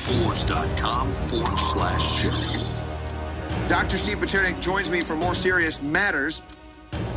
Infowars.com/show. Dr. Steve Pieczenik joins me for more serious matters.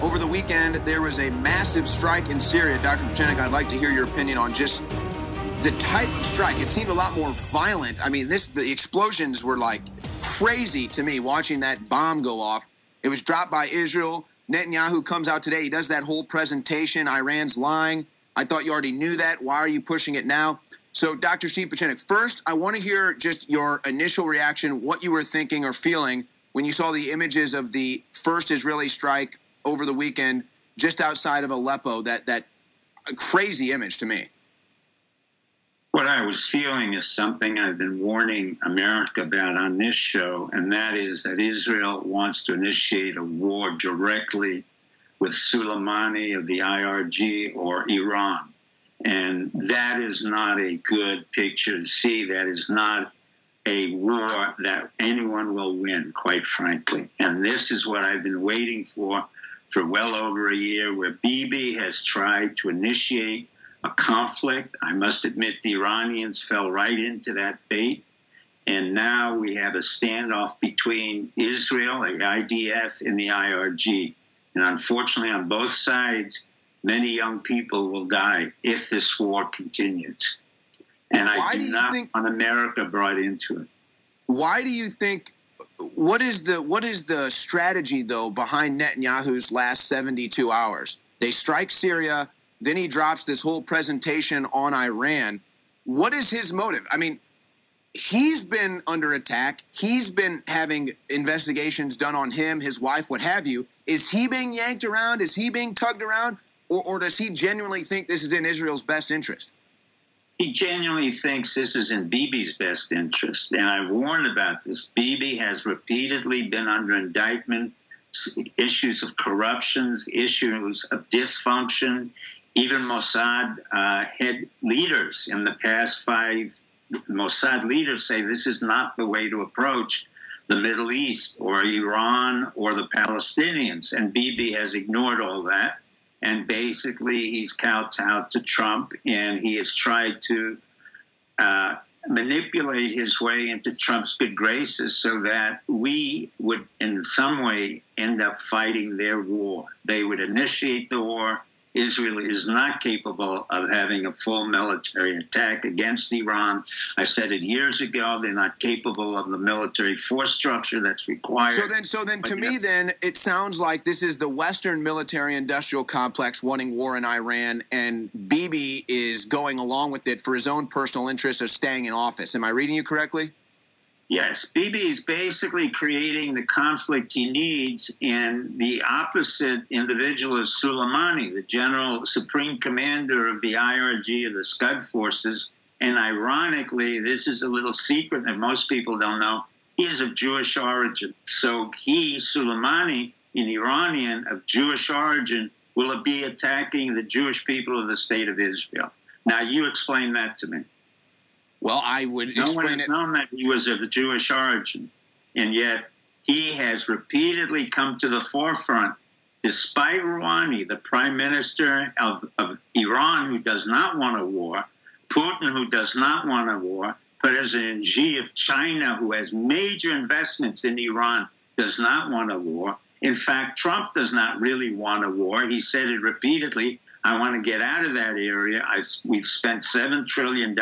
Over the weekend, there was a massive strike in Syria. Dr. Pieczenik, I'd like to hear your opinion on just the type of strike. It seemed a lot more violent. I mean, the explosions were like crazy to me watching that bomb go off. It was dropped by Israel. Netanyahu comes out today. He does that whole presentation. Iran's lying. I thought you already knew that. Why are you pushing it now? So, Dr. Steve Pieczenik, first, I want to hear just your initial reaction, what you were thinking or feeling when you saw the images of the first Israeli strike over the weekend just outside of Aleppo, that crazy image to me. What I was feeling is something I've been warning America about on this show, and that is that Israel wants to initiate a war directly with Soleimani of the IRG or Iran. And that is not a good picture to see. That is not a war that anyone will win, quite frankly. And this is what I've been waiting for well over a year, where Bibi has tried to initiate a conflict. I must admit the Iranians fell right into that bait. And now we have a standoff between Israel, the IDF, and the IRG. And unfortunately, on both sides, many young people will die if this war continues. And I do not want America brought into it. Why do you think, what is the strategy, though, behind Netanyahu's last 72 hours? They strike Syria, then he drops this whole presentation on Iran. What is his motive? I mean, he's been under attack. He's been having investigations done on him, his wife, what have you. Is he being yanked around? Is he being tugged around? Or does he genuinely think this is in Israel's best interest? He genuinely thinks this is in Bibi's best interest. And I've warned about this. Bibi has repeatedly been under indictment, issues of corruption, issues of dysfunction. Even Mossad head leaders in the past 5 Mossad leaders say this is not the way to approach the Middle East or Iran or the Palestinians. And Bibi has ignored all that. And basically, he's kowtowed to Trump, and he has tried to manipulate his way into Trump's good graces so that we would, in some way, end up fighting their war. They would initiate the war. Israel is not capable of having a full military attack against Iran. I said it years ago. They're not capable of the military force structure that's required. So then, to me, it sounds like this is the Western military-industrial complex wanting war in Iran, and Bibi is going along with it for his own personal interest of staying in office. Am I reading you correctly? Yes, Bibi is basically creating the conflict he needs, and the opposite individual is Soleimani, the general supreme commander of the IRG, of the Scud forces. And ironically, this is a little secret that most people don't know, he is of Jewish origin. So he, Soleimani, an Iranian of Jewish origin, will be attacking the Jewish people of the state of Israel. Now, you explain that to me. Well, I would explain it. No one has known that he was of Jewish origin, and yet he has repeatedly come to the forefront, despite Rouhani, the prime minister of Iran, who does not want a war, Putin, who does not want a war, President Xi of China, who has major investments in Iran, does not want a war. In fact, Trump does not really want a war. He said it repeatedly. I want to get out of that area. We've spent $7 trillion.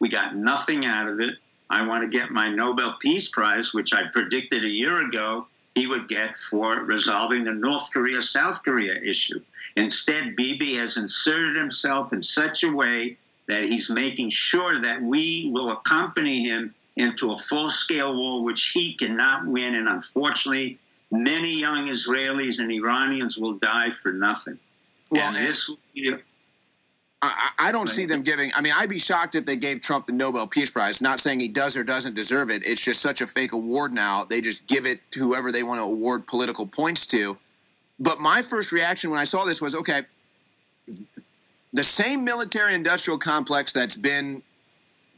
We got nothing out of it. I want to get my Nobel Peace Prize, which I predicted a year ago he would get for resolving the North Korea-South Korea issue. Instead, Bibi has inserted himself in such a way that he's making sure that we will accompany him into a full-scale war, which he cannot win. And unfortunately, many young Israelis and Iranians will die for nothing. Well, and this will be I don't see them giving. I mean, I'd be shocked if they gave Trump the Nobel Peace Prize. Not saying he does or doesn't deserve it. It's just such a fake award now. They just give it to whoever they want to award political points to. But my first reaction when I saw this was, okay, the same military-industrial complex that's been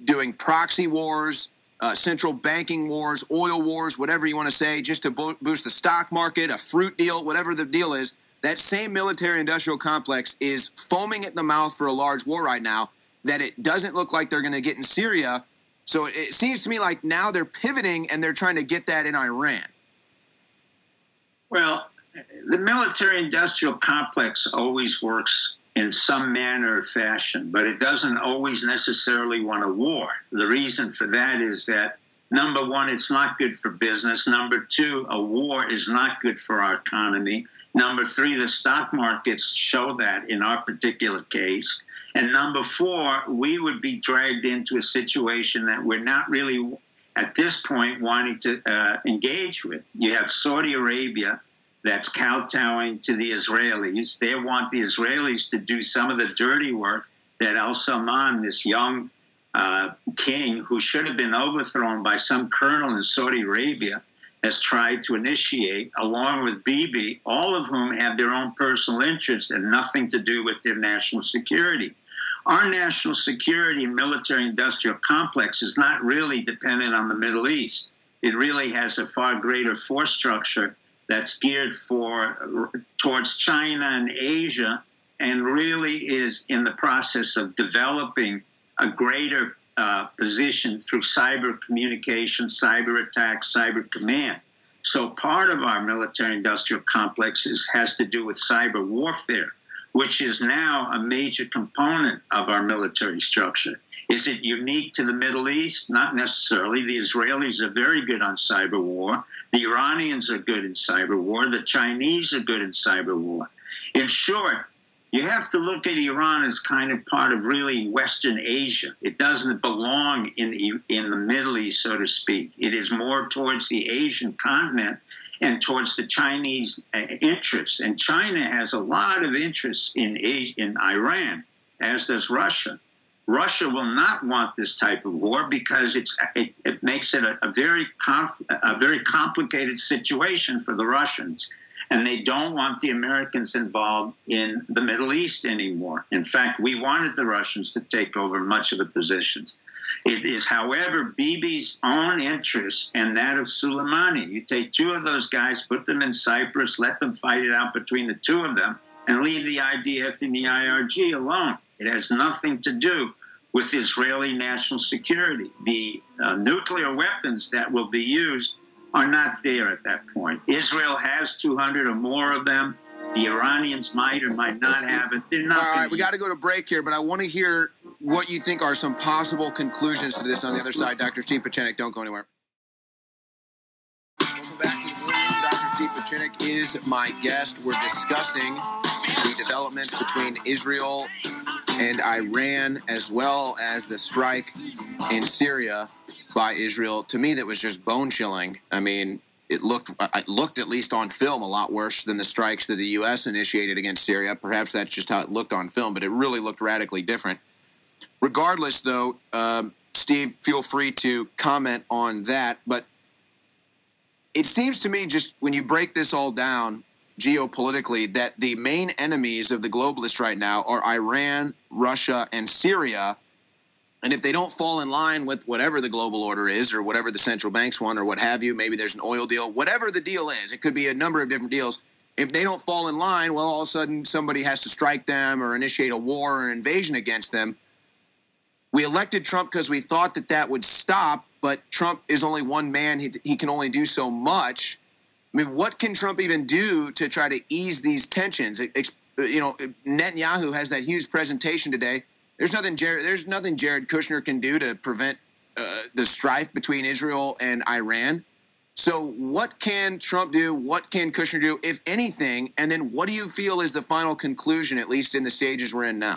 doing proxy wars, central banking wars, oil wars, whatever you want to say, just to boost the stock market, a fruit deal, whatever the deal is, that same military-industrial complex is foaming at the mouth for a large war right now that it doesn't look like they're going to get in Syria. So it seems to me like now they're pivoting and they're trying to get that in Iran. Well, the military-industrial complex always works in some manner or fashion, but it doesn't always necessarily want a war. The reason for that is that, number one, it's not good for business. Number two, a war is not good for our economy. Number three, the stock markets show that in our particular case. And number four, we would be dragged into a situation that we're not really, at this point, wanting to engage with. You have Saudi Arabia that's kowtowing to the Israelis. They want the Israelis to do some of the dirty work that al-Salman, this young king who should have been overthrown by some colonel in Saudi Arabia, has tried to initiate, along with Bibi, all of whom have their own personal interests and nothing to do with their national security. Our national security and military-industrial complex is not really dependent on the Middle East. It really has a far greater force structure that's geared towards China and Asia, and really is in the process of developing a greater position through cyber communication, cyber attacks, cyber command. So part of our military-industrial complex has to do with cyber warfare, which is now a major component of our military structure. Is it unique to the Middle East? Not necessarily. The Israelis are very good on cyber war. The Iranians are good in cyber war. The Chinese are good in cyber war. In short, you have to look at Iran as kind of part of really Western Asia. It doesn't belong in the Middle East, so to speak. It is more towards the Asian continent and towards the Chinese interests. And China has a lot of interest in Iran, as does Russia. Russia will not want this type of war because it makes it a very complicated situation for the Russians. And they don't want the Americans involved in the Middle East anymore. In fact, we wanted the Russians to take over much of the positions. It is, however, Bibi's own interest and that of Soleimani. You take two of those guys, put them in Cyprus, let them fight it out between the two of them, and leave the IDF and the IRG alone. It has nothing to do with Israeli national security. The nuclear weapons that will be used are not there at that point. Israel has 200 or more of them. The Iranians might or might not have it. They're not. All right, we got to go to break here, but I want to hear what you think are some possible conclusions to this on the other side. Dr. Steve Pieczenik, don't go anywhere. Welcome back to the Warroom. Dr. Steve Pieczenik is my guest. We're discussing the developments between Israel and Iran, as well as the strike in Syria by Israel. To me, that was just bone-chilling. I mean, it looked at least on film a lot worse than the strikes that the U.S. initiated against Syria. Perhaps that's just how it looked on film, but it really looked radically different. Regardless, though, Steve, feel free to comment on that. But it seems to me, just when you break this all down geopolitically, that the main enemies of the globalists right now are Iran, Russia, and Syria. And if they don't fall in line with whatever the global order is, or whatever the central banks want, or what have you, maybe there's an oil deal, whatever the deal is, it could be a number of different deals. If they don't fall in line, well, all of a sudden somebody has to strike them or initiate a war or an invasion against them. We elected Trump because we thought that that would stop, but Trump is only one man. He can only do so much. I mean, what can Trump even do to try to ease these tensions? You know, Netanyahu has that huge presentation today. There's nothing Jared Kushner can do to prevent the strife between Israel and Iran. So what can Trump do? What can Kushner do, if anything? And then what do you feel is the final conclusion, at least in the stages we're in now?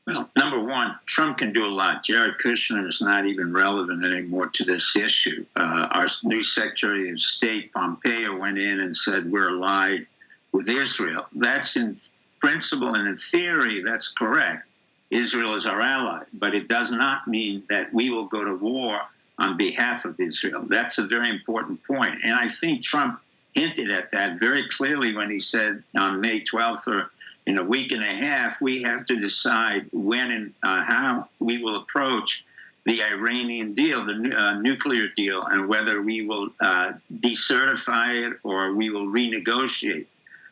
Well, number one, Trump can do a lot. Jared Kushner is not even relevant anymore to this issue. Our new Secretary of State, Pompeo, went in and said we're allied with Israel. That's in principle and in theory, that's correct. Israel is our ally, but it does not mean that we will go to war on behalf of Israel. That's a very important point. And I think Trump hinted at that very clearly when he said on May 12th, or in a week and a half, we have to decide when and how we will approach the Iranian deal, the nuclear deal, and whether we will decertify it or we will renegotiate.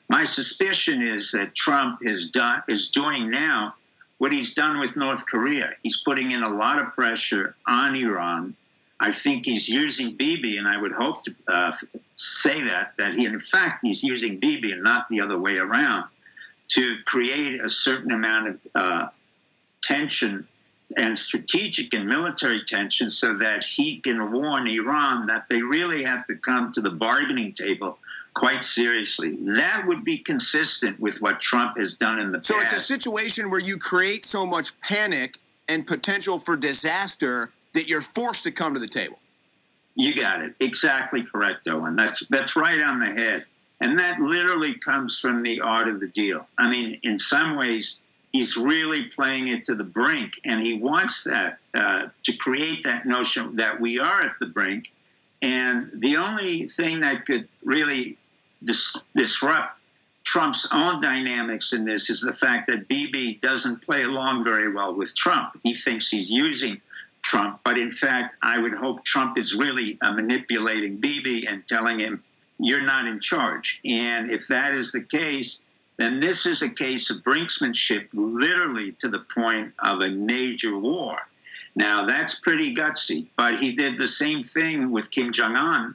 My suspicion is that Trump is doing now what he's done with North Korea. He's putting in a lot of pressure on Iran. I think he's using Bibi, and I would hope to say that he, in fact, he's using Bibi and not the other way around to create a certain amount of tension and strategic and military tension so that he can warn Iran that they really have to come to the bargaining table quite seriously. That would be consistent with what Trump has done in the past. So it's a situation where you create so much panic and potential for disaster that you're forced to come to the table. You got it. Exactly correct, Owen. That's right on the head. And that literally comes from the art of the deal. I mean, in some ways, he's really playing it to the brink, and he wants that to create that notion that we are at the brink. And the only thing that could really disrupt Trump's own dynamics in this is the fact that Bibi doesn't play along very well with Trump. He thinks he's using Trump, but in fact, I would hope Trump is really manipulating Bibi and telling him, you're not in charge. And if that is the case, then this is a case of brinksmanship, literally to the point of a major war. Now, that's pretty gutsy, but he did the same thing with Kim Jong-un,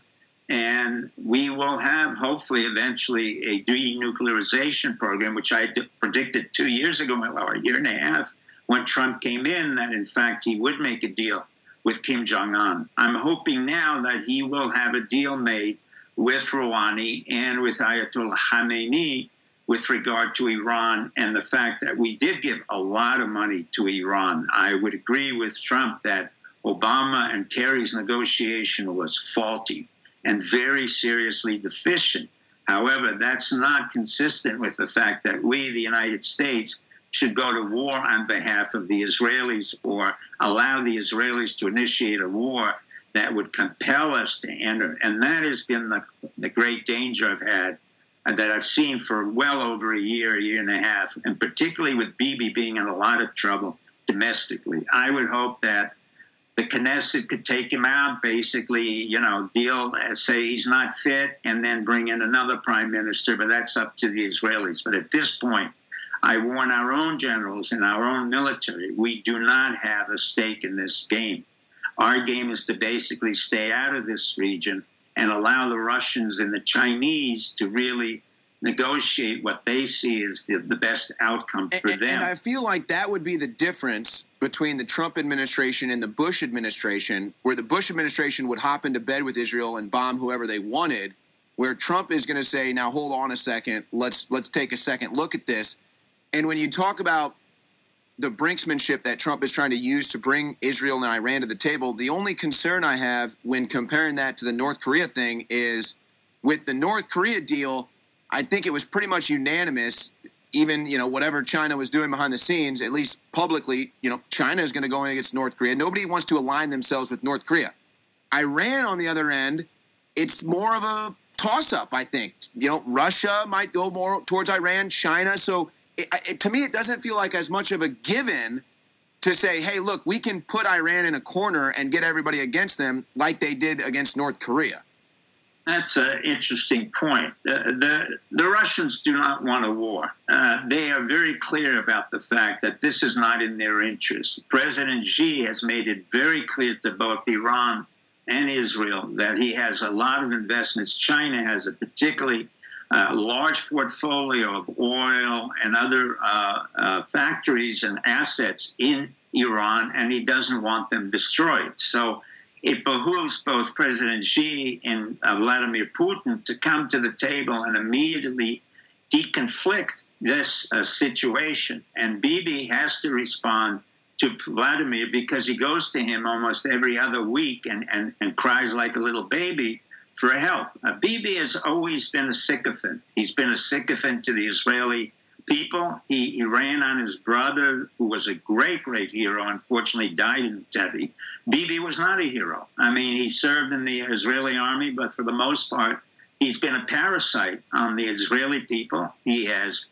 and we will have, hopefully, eventually a denuclearization program, which I predicted 2 years ago, or a year and a half, when Trump came in, that, in fact, he would make a deal with Kim Jong-un. I'm hoping now that he will have a deal made with Rouhani and with Ayatollah Khamenei with regard to Iran and the fact that we did give a lot of money to Iran. I would agree with Trump that Obama and Kerry's negotiation was faulty and very seriously deficient. However, that's not consistent with the fact that we, the United States, should go to war on behalf of the Israelis or allow the Israelis to initiate a war that would compel us to enter. And that has been the great danger I've had, that I've seen for well over a year and a half, and particularly with Bibi being in a lot of trouble domestically. I would hope that the Knesset could take him out, basically, deal, say he's not fit, and then bring in another prime minister, but that's up to the Israelis. But at this point, I warn our own generals and our own military, we do not have a stake in this game. Our game is to basically stay out of this region and allow the Russians and the Chinese to really negotiate what they see as the best outcome for them. And I feel like that would be the difference between the Trump administration and the Bush administration, where the Bush administration would hop into bed with Israel and bomb whoever they wanted, where Trump is going to say, now hold on a second, let's take a second look at this. And when you talk about the brinksmanship that Trump is trying to use to bring Israel and Iran to the table, the only concern I have when comparing that to the North Korea thing is with the North Korea deal, I think it was pretty much unanimous, even, whatever China was doing behind the scenes, at least publicly, China is going to go against North Korea. Nobody wants to align themselves with North Korea. Iran, on the other end, it's more of a toss-up, I think. Russia might go more towards Iran, China, so to me, it doesn't feel like as much of a given to say, hey, look, we can put Iran in a corner and get everybody against them like they did against North Korea. That's an interesting point. The Russians do not want a war. They are very clear about the fact that this is not in their interest. President Xi has made it very clear to both Iran and Israel that he has a lot of investments. China has a particularly large portfolio of oil and other factories and assets in Iran, and he doesn't want them destroyed. So it behooves both President Xi and Vladimir Putin to come to the table and immediately deconflict this situation. And Bibi has to respond to Vladimir because he goes to him almost every other week and cries like a little baby for help. Bibi has always been a sycophant. He's been a sycophant to the Israeli people. He ran on his brother, who was a great, great hero, unfortunately died in Tevi. Bibi was not a hero. I mean, he served in the Israeli army, but for the most part, he's been a parasite on the Israeli people. He has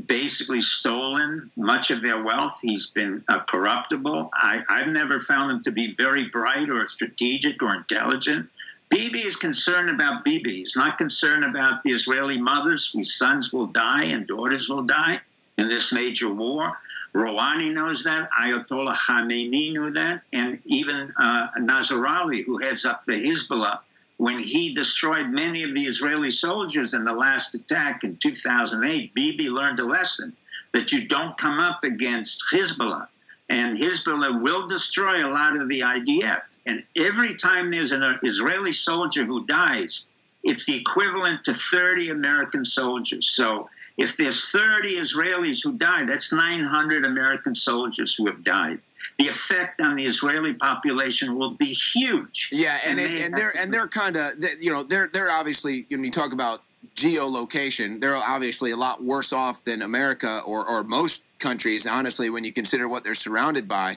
basically stolen much of their wealth. He's been corruptible. I've never found him to be very bright or strategic or intelligent. Bibi is concerned about Bibi. He's not concerned about the Israeli mothers whose sons will die and daughters will die in this major war. Rouhani knows that. Ayatollah Khamenei knew that. And even Nasrallah, who heads up the Hezbollah, when he destroyed many of the Israeli soldiers in the last attack in 2008, Bibi learned a lesson that you don't come up against Hezbollah. And Hezbollah will destroy a lot of the IDF. And every time there's an Israeli soldier who dies, it's the equivalent to 30 American soldiers. So if there's 30 Israelis who die, that's 900 American soldiers who have died. The effect on the Israeli population will be huge. Yeah, and they're kind of, you know, they're obviously, when you talk about geolocation, they're obviously a lot worse off than America or most countries, honestly, when you consider what they're surrounded by.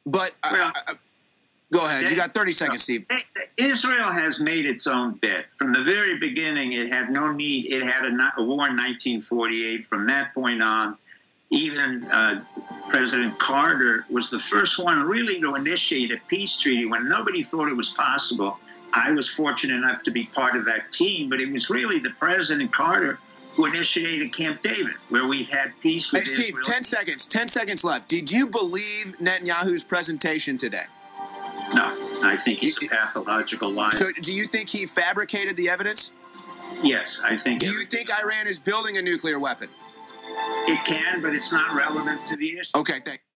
But go ahead. You got 30 seconds, Steve. Israel has made its own bed. From the very beginning, it had no need. It had a war in 1948. From that point on, even President Carter was the first one really to initiate a peace treaty when nobody thought it was possible. I was fortunate enough to be part of that team, but it was really the President Carter who initiated Camp David, where we've had peace with Steve, Israel. 10 seconds left. Did you believe Netanyahu's presentation today? No, I think he's a pathological liar. So do you think he fabricated the evidence? Yes, I think. Do you think Iran is building a nuclear weapon? It can, but it's not relevant to the issue. Okay, thank you.